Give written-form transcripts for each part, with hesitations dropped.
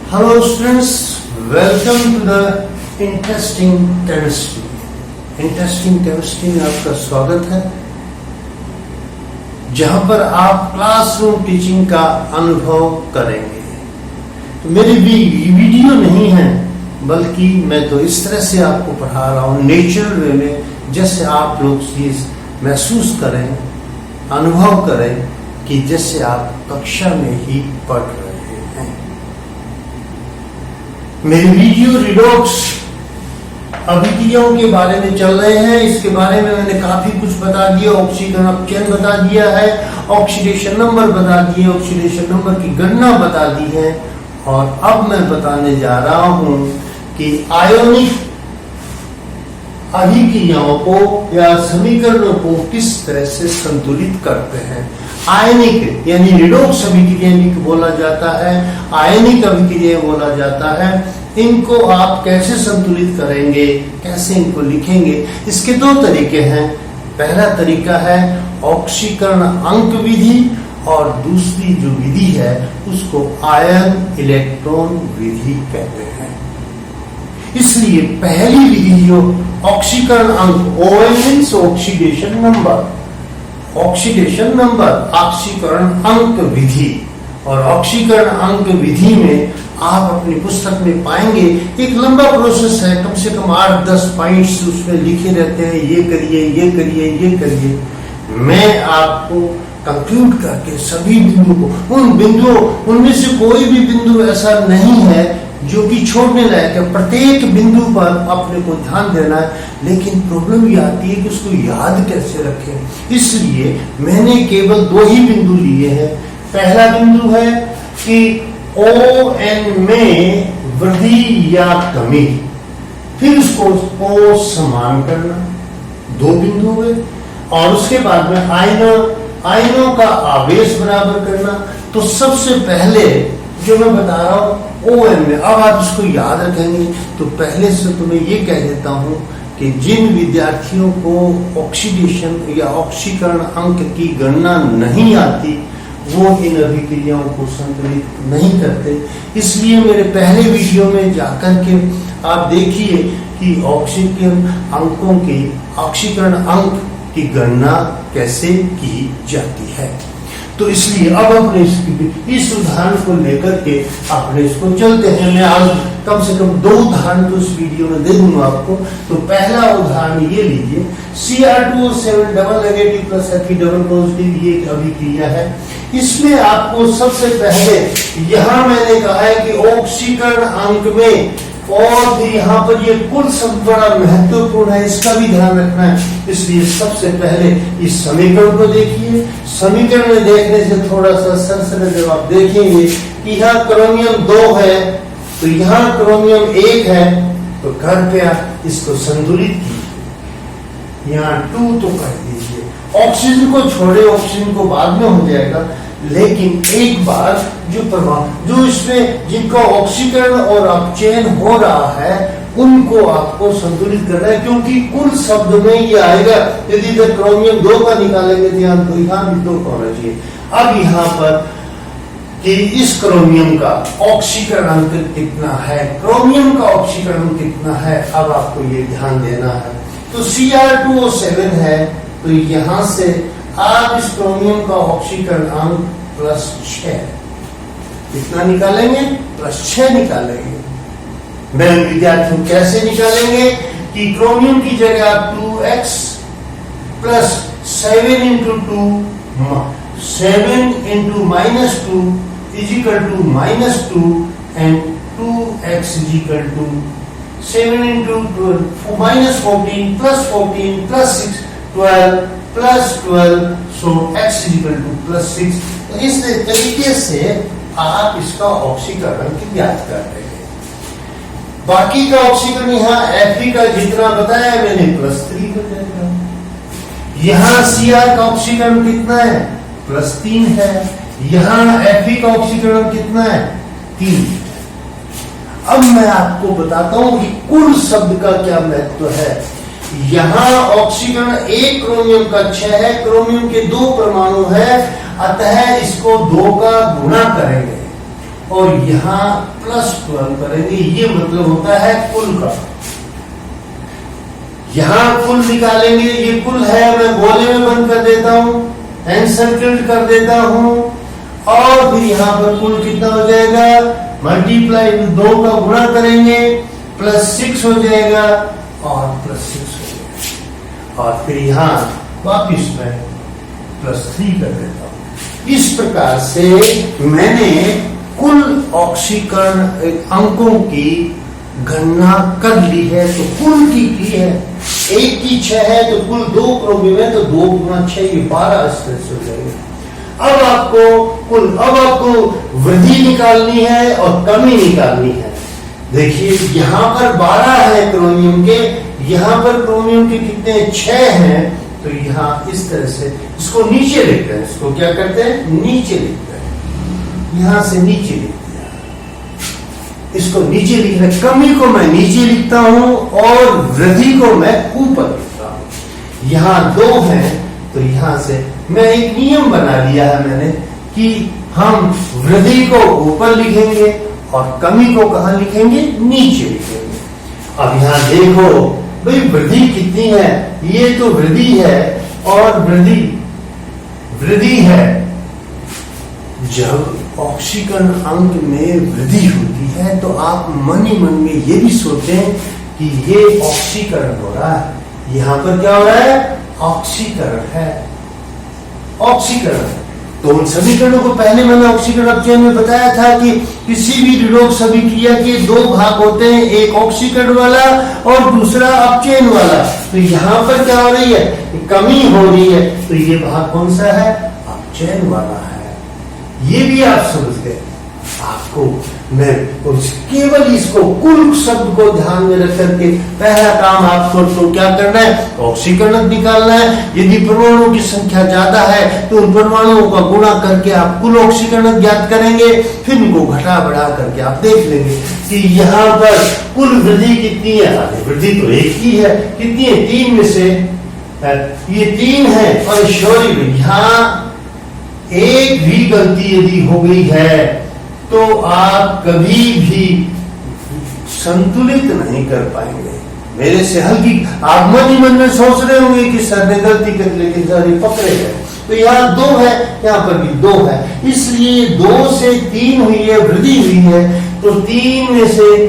Hello students, welcome to the Interesting Chemistry. Interesting Chemistry में आपका स्वागत है, जहां पर आप क्लासरूम टीचिंग का अनुभव करेंगे। तो मेरी वीडियो नहीं है, बल्कि मैं तो इस तरह से आपको पढ़ा रहा हूँ नेचुरल वे में, जैसे आप लोग चीज महसूस करें, अनुभव करें कि जैसे आप कक्षा में ही पढ़ रहे हैं। मेरी वीडियो रिडॉक्स अभिक्रियाओं के बारे में चल रहे हैं। इसके बारे में मैंने काफी कुछ बता दिया, ऑक्सीकरण अपचयन बता दिया है, ऑक्सीडेशन नंबर बता दिए, ऑक्सीडेशन नंबर की गणना बता दी है, और अब मैं बताने जा रहा हूं कि आयोनिक अभिक्रियाओं को या समीकरणों को किस तरह से संतुलित करते हैं। आयनिक यानी रिडॉक्स अभिक्रिया बोला जाता है, आयनिक अभिक्रिया बोला जाता है। इनको आप कैसे संतुलित करेंगे, कैसे इनको लिखेंगे, इसके दो तरीके हैं। पहला तरीका है ऑक्सीकरण अंक विधि, और दूसरी जो विधि है उसको आयन इलेक्ट्रॉन विधि कहते हैं। इसलिए पहली विधि जो ऑक्सीकरण अंक, OM means oxidation number, oxidation number ऑक्सीकरण अंक विधि, और ऑक्सीकरण अंक विधि में आप अपनी पुस्तक में पाएंगे एक लंबा प्रोसेस है, कम से कम 8-10 पॉइंट्स उसमें लिखे रहते हैं, ये करिए, ये करिए, ये करिए। मैं आपको कंक्लूड करके सभी बिंदु को, उन बिंदुओं, उनमें से कोई भी बिंदु ऐसा नहीं है जो कि छोड़ने लायक है। प्रत्येक बिंदु पर अपने को ध्यान देना है, लेकिन प्रॉब्लम ये आती है कि उसको याद कैसे रखें। इसलिए मैंने केवल 2 ही बिंदु लिए हैं। पहला बिंदु है कि ON में वृद्धि या कमी, फिर उसको समान करना, 2 बिंदु हुए। और उसके बाद में आयनों का आवेश बराबर करना। तो सबसे पहले जो मैं बता रहा हूं OM में, अब आप इसको याद रखेंगे। तो पहले से तो मैं ये कह देता हूं कि जिन विद्यार्थियों को ऑक्सीडेशन या ऑक्सीकरण अंक की गणना नहीं आती, वो इन अभिक्रियाओं को संतुलित नहीं करते। इसलिए मेरे पहले वीडियो में जाकर के आप देखिए कि ऑक्सीकरण अंकों की, ऑक्सीकरण अंक की गणना कैसे की जाती है। तो इसलिए अब अपने इस उदाहरण को लेकर के अपने इसको चलते हैं। मैं आज कम से कम 2 उदाहरण तो इस वीडियो में दे दूंगा आपको। तो पहला उदाहरण ये लीजिए, Cr2O7 double negative plus Fe double positive, ये एक अभिक्रिया है। इसमें आपको सबसे पहले यहां मैंने कहा है कि ऑक्सीकरण अंक में, और फिर यहाँ पर ये कुल शब्द बड़ा महत्वपूर्ण है, इसका भी ध्यान रखना है। इसलिए सबसे पहले इस समीकरण को देखिए। समीकरण में देखने से थोड़ा सा सरसरे जब आप देखेंगे कि यहाँ क्रोमियम 2 है, तो यहाँ क्रोमियम 1 है, तो कृपया इसको संतुलित कीजिए। यहाँ 2 तो कर दीजिए, ऑक्सीजन को छोड़े, ऑक्सीजन को बाद में हो जाएगा। लेकिन एक बार जो इसमें जिनका ऑक्सीकरण और अपचयन हो रहा है, उनको आपको संतुलित करना है, क्योंकि कुल शब्द में ये आएगा। यदि इधर क्रोमियम 2 का निकालेंगे तो यहाँ भी 2 का होना चाहिए। अब यहाँ पर कि इस क्रोमियम का ऑक्सीकरण अंक कितना है, क्रोमियम का ऑक्सीकरण कितना है, अब आपको ये ध्यान देना है। तो Cr2O7 है, तो यहां से आप इस क्रोमियम का ऑक्सीकरण अंक +6 कितना निकालेंगे, +6 निकालेंगे। मैं विद्यार्थियों कैसे निकालेंगे कि क्रोमियम की जगह आप 2x + 7 × 2, 7 × -2 = -2, and 2x = 7 × 12 -14 + 14 + 6 12 + 12, so x = +6। तो इस तरीके से आप इसका ऑक्सीकरण ज्ञात कर देंगे। बाकी का ऑक्सीकरण यहाँ Fe का जितना बताया मैंने +3 हो जाएगा। यहाँ Cr का ऑक्सीकरण कितना है, +3 है। यहाँ Fe का ऑक्सीकरण कितना है, 3। अब मैं आपको बताता हूं कि कुल शब्द का क्या महत्व है। यहाँ ऑक्सीकरण 1 क्रोमियम का 6 है, क्रोमियम के 2 परमाणु है, अतः इसको 2 का गुणा करेंगे। और यहाँ +12 करेंगे, ये मतलब होता है कुल का। यहाँ कुल निकालेंगे, ये कुल है, मैं गोले में बंद कर देता हूं, एनसर्किल्ड कर देता हूं, और फिर यहाँ पर कुल कितना हो जाएगा, मल्टीप्लाई 2 का गुणा करेंगे, +6 हो जाएगा और +6 हो जाएगा, और फिर यहाँ वापिस मैं +3 कर देता हूं। इस प्रकार से मैंने कुल ऑक्सीकरण अंकों की गणना कर ली है। तो कुल की है, 1 की 6 है तो कुल 2 प्रोग्राम है, तो 2 गुना 6 ये 12 इस तरह से हो जाएगा। अब आपको वृद्धि निकालनी है और कमी निकालनी है। देखिए यहाँ पर 12 है क्रोमियम के, यहाँ पर क्रोमियम के कितने 6 हैं, तो यहाँ इस तरह से इसको नीचे लिखते हैं। इसको क्या करते हैं, नीचे लिखते हैं, यहां से नीचे लिखते हैं, इसको नीचे लिख रहे, कमी को मैं नीचे लिखता हूं और वृद्धि को मैं ऊपर लिखता हूं। यहाँ 2 हैं तो यहां से मैं एक नियम बना लिया है मैंने कि हम वृद्धि को ऊपर लिखेंगे और कमी को कहां लिखेंगे, नीचे लिखेंगे। अब यहां देखो भाई वृद्धि कितनी है, ये तो वृद्धि है, और वृद्धि है जब ऑक्सीकरण अंक में वृद्धि होती है तो आप मन ही मन में ये भी सोचें कि ये ऑक्सीकरण हो रहा है। यहां पर क्या हो रहा है, ऑक्सीकरण है, ऑक्सीकरण। तो उन समीकरणों को पहले मैंने ऑक्सीकरण अपचयन में बताया था कि किसी भी ऋणोत्सर्ग अभिक्रिया के 2 भाग होते हैं, एक ऑक्सीकरण वाला और दूसरा अपचयन वाला। तो यहाँ पर क्या हो रही है, कमी हो रही है, तो ये भाग कौन सा है, अपचयन वाला है। ये भी आप समझ गए। आपको मैं केवल इसको कुल शब्द को ध्यान में रख करके पहला काम आपको तो क्या करना है, ऑक्सीकरण निकालना है। यदि परमाणुओं की संख्या ज्यादा है तो उन परमाणुओं का गुणा करके आप कुल ऑक्सीकरण ज्ञात करेंगे, फिर इनको घटा बढ़ा करके आप देख लेंगे कि यहाँ पर कुल वृद्धि कितनी है। वृद्धि तो एक ही है, कितनी है, 3 में से ये 3 है, और सॉरी यहाँ एक भी गलती यदि हो गई है तो आप कभी भी संतुलित नहीं कर पाएंगे। मेरे से हल्की आप मन ही मन में सोच रहे होंगे कि सर ने गलती कर, लेकिन सर ये पकड़े गए। तो यहाँ 2 है, यहाँ पर भी 2 है, इसलिए 2 से 3 हुई है, वृद्धि हुई है, तो 3 में से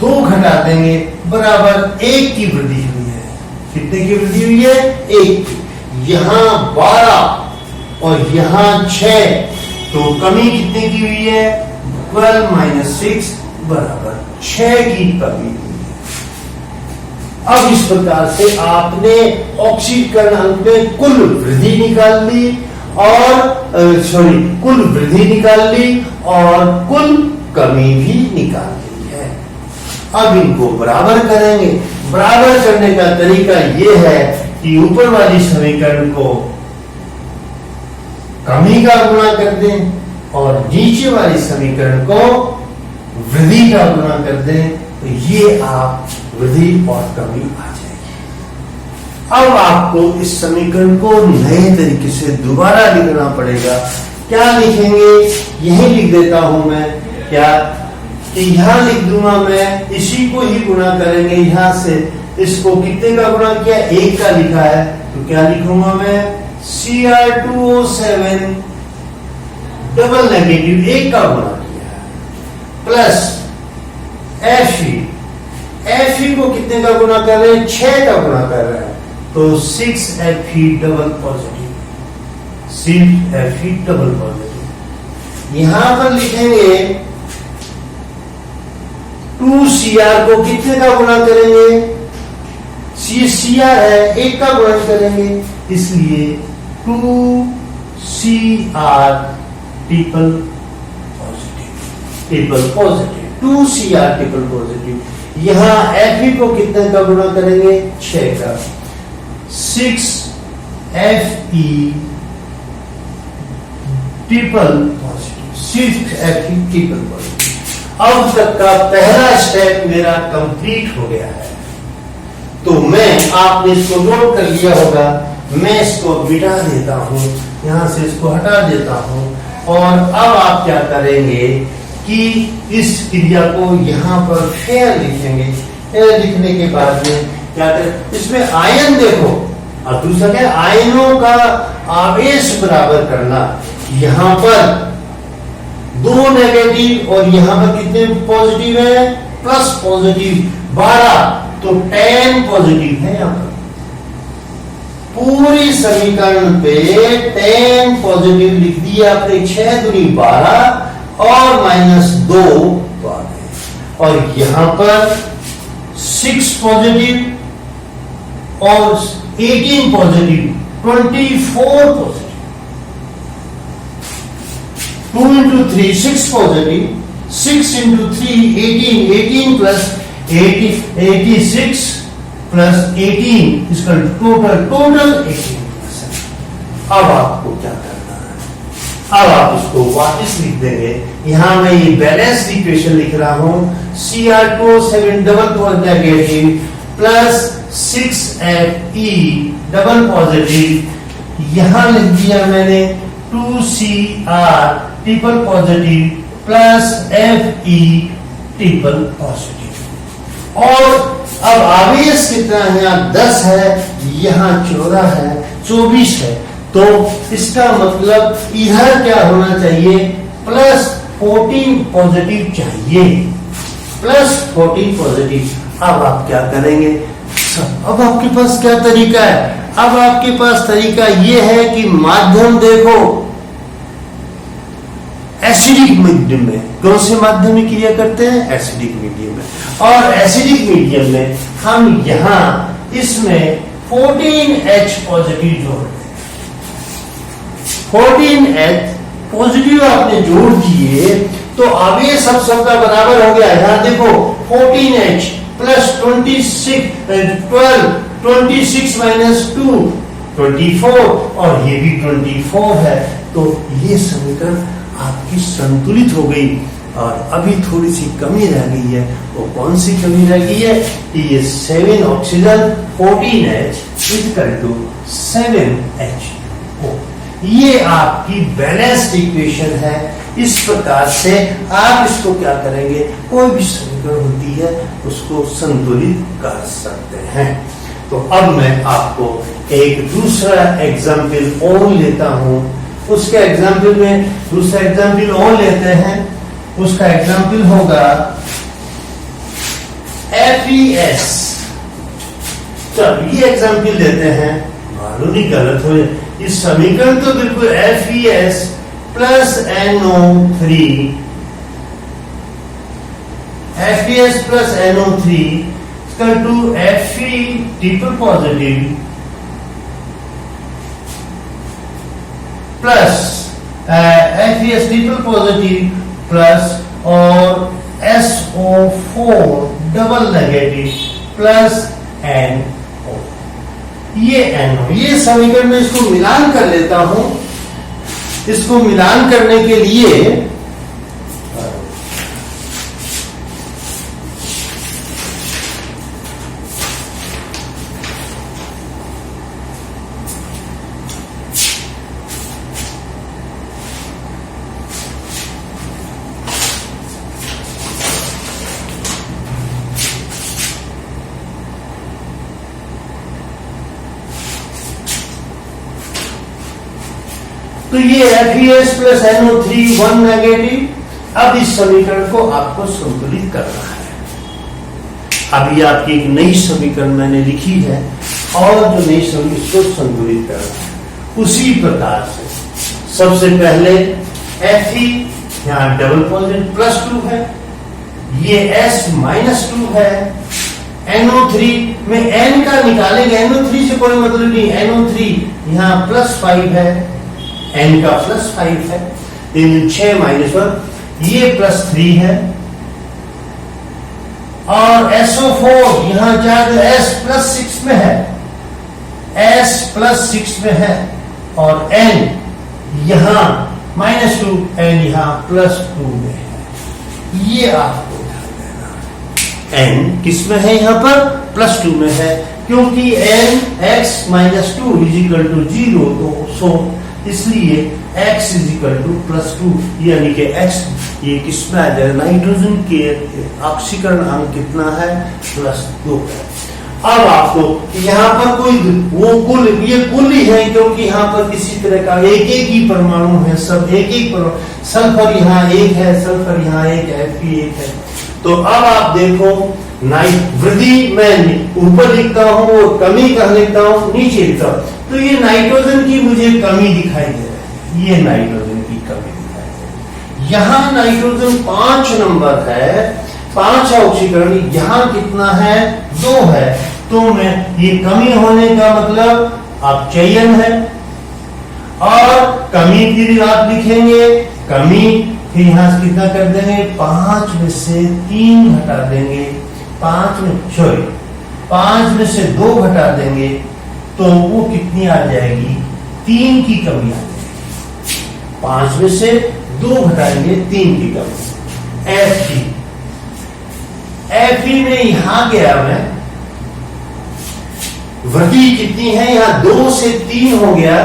2 घटा देंगे, बराबर 1 की वृद्धि हुई है। कितने की वृद्धि हुई है, 1 की। यहाँ 12 और यहाँ 6, तो कमी कितने की हुई है, 12 - 6 बराबर 6 की कमी हुई है। अब इस प्रकार से आपने ऑक्सीकरण अंक में कुल वृद्धि निकाल ली और कुल वृद्धि निकाल ली और कुल कमी भी निकाल ली है। अब इनको बराबर करेंगे। बराबर करने का तरीका यह है कि ऊपर वाली समीकरण को कमी का गुणा कर दें और नीचे वाली समीकरण को वृद्धि का गुणा कर दें, तो ये आप वृद्धि और कमी आ जाएगी। अब आपको इस समीकरण को नए तरीके से दोबारा लिखना पड़ेगा। क्या लिखेंगे, यही लिख देता हूं मैं, क्या कि यहां लिख दूंगा मैं, इसी को ही गुणा करेंगे। यहां से इसको कितने का गुणा किया, 1 का लिखा है, तो क्या लिखूंगा मैं, Cr2O7 डबल नेगेटिव 1 का गुणा किया प्लस Fe को कितने का गुणा कर रहे हैं, 6 का गुणा कर रहे हैं, तो 6Fe double positive, 6Fe double positive. यहां पर लिखेंगे 2Cr को कितने का गुणा करेंगे, Cr है, 1 का गुणा करेंगे, इसलिए 2Cr triple positive, 2Cr triple positive. यहां Fe को कितने का गुणा करेंगे, 6 का, 6Fe triple positive, 6Fe triple positive. अब तक का पहला स्टेप मेरा कंप्लीट हो गया है। तो मैं, आपने इसको नोट कर लिया होगा, मैं इसको मिटा देता हूं, यहां से इसको हटा देता हूं और अब आप क्या करेंगे कि इस क्रिया को यहाँ पर फेयर लिखेंगे। फेयर लिखने के बाद में क्या करें, इसमें आयन देखो, और दूसरा क्या, आयनों का आवेश बराबर करना। यहाँ पर 2 नेगेटिव और यहाँ पर कितने पॉजिटिव है, प्लस पॉजिटिव 12, तो 10 पॉजिटिव है। यहाँ पर पूरी समीकरण पे 10 पॉजिटिव लिख दिया आपने, 6 दूनी 12 और -2 तो आ गए। और यहां पर 6 पॉजिटिव और 18 positive, 24 positive. 2 into 3 6 positive, 6 into 3 18, 18 plus 86 plus 18 इसका टोटल 18%। अब आपको क्या करना है, अब आप इसको वापस लिख देंगे। यहां मैं ये बैलेंस इक्वेशन लिख रहा हूं, Cr2 7 double negative plus 6Fe double positive, यहां लिख दिया मैंने 2Cr triple positive plus Fe triple positive. और अब आवेश कितना है, यहाँ 10 है, यहाँ 14 है, 24 है, तो इसका मतलब इधर क्या होना चाहिए, प्लस 14 पॉजिटिव चाहिए, प्लस 14 पॉजिटिव। अब आप क्या करेंगे, अब आपके पास क्या तरीका है, अब आपके पास तरीका ये है कि माध्यम देखो, एसिडिक मीडियम में कौन से माध्यम में क्रिया करते हैं, एसिडिक मीडियम में। और एसिडिक मीडियम में हम यहां इसमें 14H पॉजिटिव जोड़ दें। 14H पॉजिटिव आपने जोड़ दिए तो आवेश सब सबका बराबर हो गया। यहां देखो 14H प्लस 26 माइनस 2 24 और ये भी 24 है, तो ये समीकरण आपकी संतुलित हो गई। और अभी थोड़ी सी कमी रह गई है, वो कौन सी कमी रह गई है कि ये 7 oxygen 14H equal to 7H। ये आपकी बैलेंस्ड इक्वेशन है। इस प्रकार से आप इसको क्या करेंगे, कोई भी समीकरण होती है उसको संतुलित कर सकते हैं। तो अब मैं आपको एक दूसरा एग्जाम्पल और लेता हूं। उसके एग्जाम्पल में दूसरा एग्जाम्पल और लेते हैं, उसका एग्जाम्पल होगा FeS। चलो ये एग्जाम्पल लेते हैं, मालूम नहीं गलत हो जाए। इस समीकरण तो बिल्कुल FeS plus NO3, FeS plus NO3 to Fe triple positive plus FeS triple positive plus और SO4 double negative plus NO। ये NO, ये समीकरण में इसको मिलान कर लेता हूं। इसको मिलान करने के लिए तो ये FeS प्लस NO3 1 नेगेटिव। अब इस समीकरण को आपको संतुलित करना है। अभी आपकी एक नई समीकरण मैंने लिखी है और जो नई समीकरण इसको संतुलित करना है। उसी प्रकार से सबसे पहले Fe यहाँ डबल पॉजिटिव प्लस 2 है, ये S -2 है, NO3 में N का निकालेंगे, NO3 से कोई मतलब नहीं, NO3 यहाँ +5 है, N का +5 है, 6 -1 ये +3 है, और SO4 यहां जाकर S +6 में है, S +6 में है, और N यहां -2, N यहां +2 में है। ये आपको ध्यान देना। N किस में है, यहां पर +2 में है, क्योंकि N x -2 = 0, तो सो इसलिए x इज इक्वल टू +2, यानी कि x ये किसमें आ जाएगा, नाइट्रोजन के ऑक्सीकरण अंक कितना है, +2 है। अब आपको यहाँ पर कोई वो कुल, ये कुल ही है क्योंकि यहाँ पर किसी तरह का एक एक ही परमाणु है, सब एक एक परमाणु, सल्फर यहाँ एक है, सल्फर यहाँ एक है, F एक है। तो अब आप देखो वृद्धि मैं ऊपर लिखता हूँ और कमी कहाँ लिखता हूँ, नीचे लिखता हूँ। तो ये नाइट्रोजन की मुझे कमी दिखाई दे रही है, ये नाइट्रोजन की कमी दिखाई दे रही है। यहाँ नाइट्रोजन 5 नंबर है, 5 ऑक्सीकरण, यहाँ कितना है, 2 है। तो मैं ये कमी होने का मतलब अपचयन है, और कमी फिर आप लिखेंगे कमी, फिर यहां से कितना कर देंगे, 5 में से 3 घटा देंगे, 5 में से 2 घटा देंगे, तो वो कितनी आ जाएगी, 3 की कमी आ जाएगी। 5 में से 2 घटाएंगे, 3 की कमी। Fe में यहां गया मैं, वृद्धि कितनी है, यहां 2 से 3 हो गया,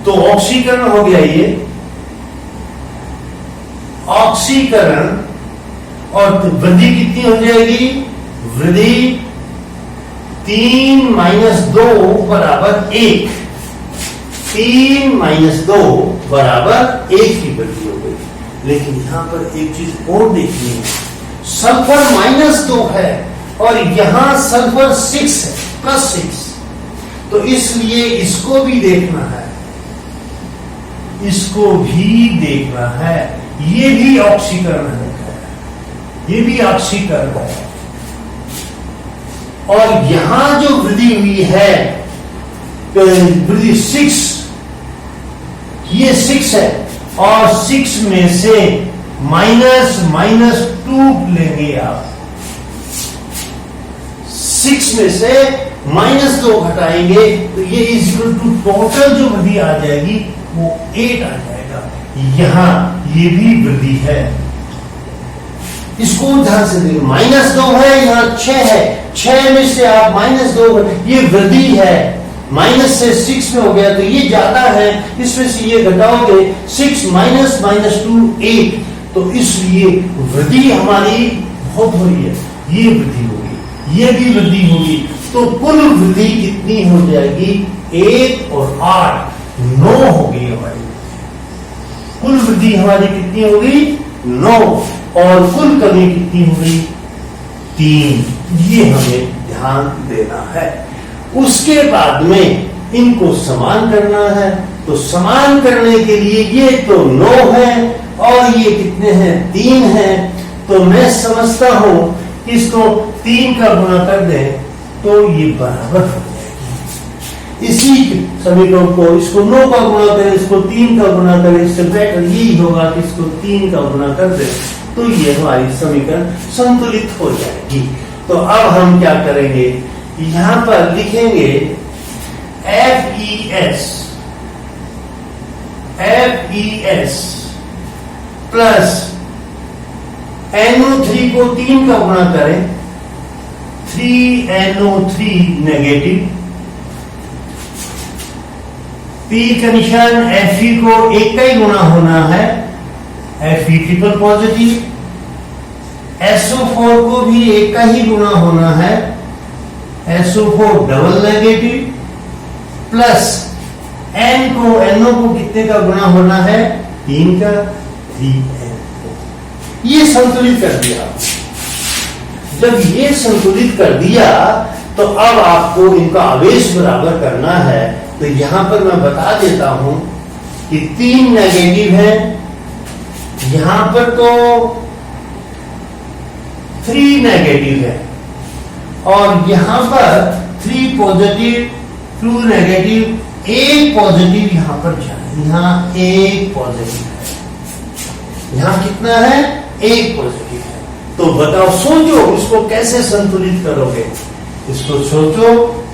तो ऑक्सीकरण हो गया ये ऑक्सीकरण, और वृद्धि कितनी हो जाएगी, वृद्धि 3 - 2 = 1, 3 - 2 = 1 की वृद्धि हो गई। लेकिन यहां पर एक चीज और देखनी है, सल्फर -2 है और यहां सल्फर 6 है, +6, तो इसलिए इसको भी देखना है, इसको भी देखना है। ये भी ऑक्सीकरण है, ये भी ऑक्सीकरण है, और यहां जो वृद्धि हुई है, वृद्धि 6, ये 6 है, और 6 में से -2 लेंगे आप, 6 में से -2 घटाएंगे, तो ये इक्वल टू टोटल जो वृद्धि आ जाएगी वो 8 आ जाएगा। यहां ये भी वृद्धि है, इसको ध्यान से देखिए, -2 है, यहाँ 6 है, 6 में से आप -2, ये वृद्धि है, माइनस से 6 में हो गया, तो ये ज्यादा है, इसमें से ये घटाओगे, 6 - -2 8, तो इसलिए वृद्धि हमारी बहुत हो रही है, ये वृद्धि होगी, ये भी वृद्धि होगी, तो कुल वृद्धि कितनी हो जाएगी, 1 और 8 9 होगी हमारी, कुल वृद्धि हमारी कितनी होगी, 9, और कुल कमी कितनी होगी, 3। ये हमें ध्यान देना है। उसके बाद में इनको समान करना है, तो समान करने के लिए ये तो 9 है और ये कितने हैं, 3 है, तो मैं समझता हूं कि इसको 3 का गुणा कर दें तो ये बराबर हो जाएगी। इसी समीकरण को, इसको 9 का गुणा करें, इसको 3 का गुणा करें, इससे बेटर यही होगा कि इसको 3 का गुणा कर दें, तो ये हमारी समीकरण संतुलित हो जाएगी। तो अब हम क्या करेंगे, यहां पर लिखेंगे FeS प्लस NO3 को 3 का गुणा करें, 3NO3 नेगेटिव, P का निशान, Fe को 1 का ही गुणा होना है, Fe ट्रिपल पॉजिटिव, SO4 को भी 1 का ही गुणा होना है, SO4 double negative, plus NO को कितने का गुणा होना है, 3 का, 3NO। ये संतुलित कर दिया। जब ये संतुलित कर दिया तो अब आपको इनका आवेश बराबर करना है। तो यहां पर मैं बता देता हूं कि 3 नेगेटिव है, यहां पर तो 3 नेगेटिव है, और यहां पर 3 पॉजिटिव, 2 नेगेटिव, 1 पॉजिटिव यहां पर जाए, यहां 1 पॉजिटिव है, यहां कितना है, 1 पॉजिटिव है। तो बताओ, सोचो इसको कैसे संतुलित करोगे, इसको सोचो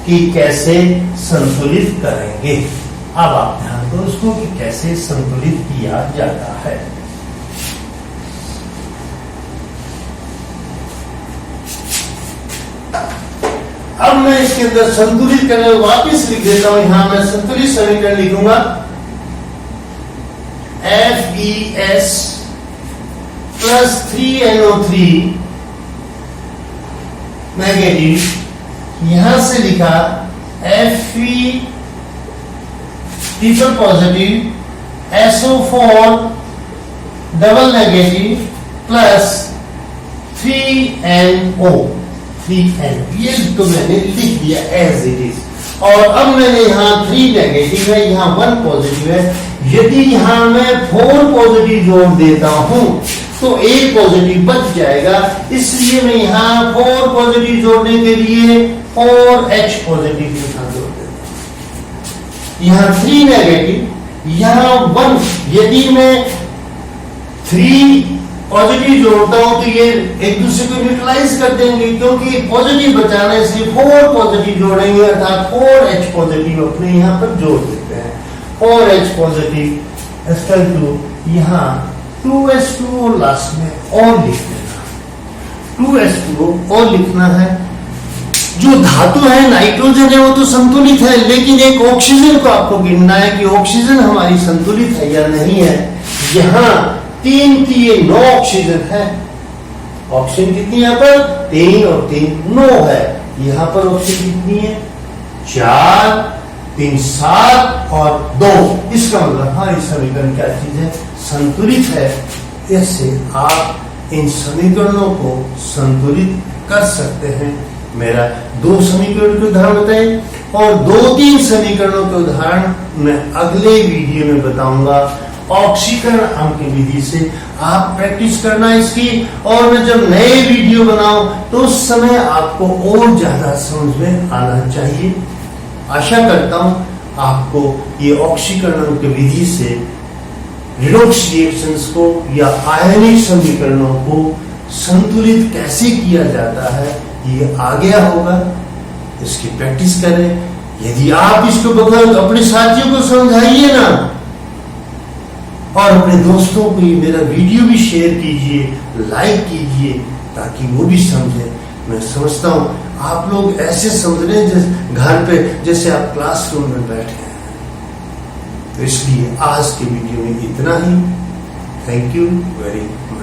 कि कैसे संतुलित करेंगे। अब आप ध्यान दो इसको कि कैसे संतुलित किया जाता है। अब मैं इसके अंदर संतुलित करने वापिस लिख देता हूं, यहां मैं संतुलित समीकरण लिखूंगा। FeS प्लस 3NO3 नेगेटिव, यहां से लिखा Fe triple positive, SO4 double negative plus 3NO, ये तो मैंने लिख दिया एज इट इज। और अब मैंने यहाँ 3 नेगेटिव है, यहाँ 1 पॉजिटिव है। यदि यहाँ मैं 4 पॉजिटिव जोड़ देता हूं तो 1 पॉजिटिव बच जाएगा, इसलिए मैं यहाँ 4 पॉजिटिव जोड़ने के लिए 4H पॉजिटिव यहाँ जोड़ देता हूं। यहाँ 3 नेगेटिव, यहाँ 1। यदि मैं 3 पॉजिटिव जोड़ता हूं तो ये एक दूसरे को न्यूट्रलाइज कर देंगे, क्योंकि पॉजिटिव बचाना है, इसलिए 4 पॉजिटिव जोड़ेंगे, अर्थात 4H पॉजिटिव अपने यहाँ पर जोड़ देते हैं। 4H पॉजिटिव SL2, यहाँ 2S2 और लास्ट में और लिख देना, 2S2 और लिखना है। जो धातु है नाइट्रोजन है वो तो संतुलित है, लेकिन एक ऑक्सीजन को आपको गिनना है कि ऑक्सीजन हमारी संतुलित है या नहीं है। यहाँ 3 की ये 9 ऑक्सीजन है। ऑक्सीजन कितनी यहाँ पर 3 और 3 9 है। यहाँ पर ऑक्सीजन कितनी है 4, 3 7 और 2। इसका मतलब हमारी समीकरण क्या चीज है, संतुलित है। ऐसे आप इन समीकरणों को संतुलित कर सकते हैं। मेरा 2 समीकरण के उदाहरण बताए और 2-3 समीकरणों के उदाहरण मैं अगले वीडियो में बताऊंगा। ऑक्सीकरण अंक विधि से आप प्रैक्टिस करना इसकी, और मैं जब नए वीडियो बनाऊं तो उस समय आपको और ज्यादा समझ में आना चाहिए। आशा करता हूं आपको ये ऑक्सीकरण अंक विधि से रिडॉक्स रिएक्शंस को या आयनिक समीकरणों को संतुलित कैसे किया जाता है ये आ गया होगा। इसकी प्रैक्टिस करें। यदि आप इसको बगैर अपने साथियों को समझाइए ना, और अपने दोस्तों को ये मेरा वीडियो भी शेयर कीजिए, लाइक कीजिए, ताकि वो भी समझे। मैं समझता हूँ आप लोग ऐसे समझ रहे हैं घर पे जैसे आप क्लासरूम में बैठे हैं। तो इसलिए आज के वीडियो में इतना ही। Thank you very much.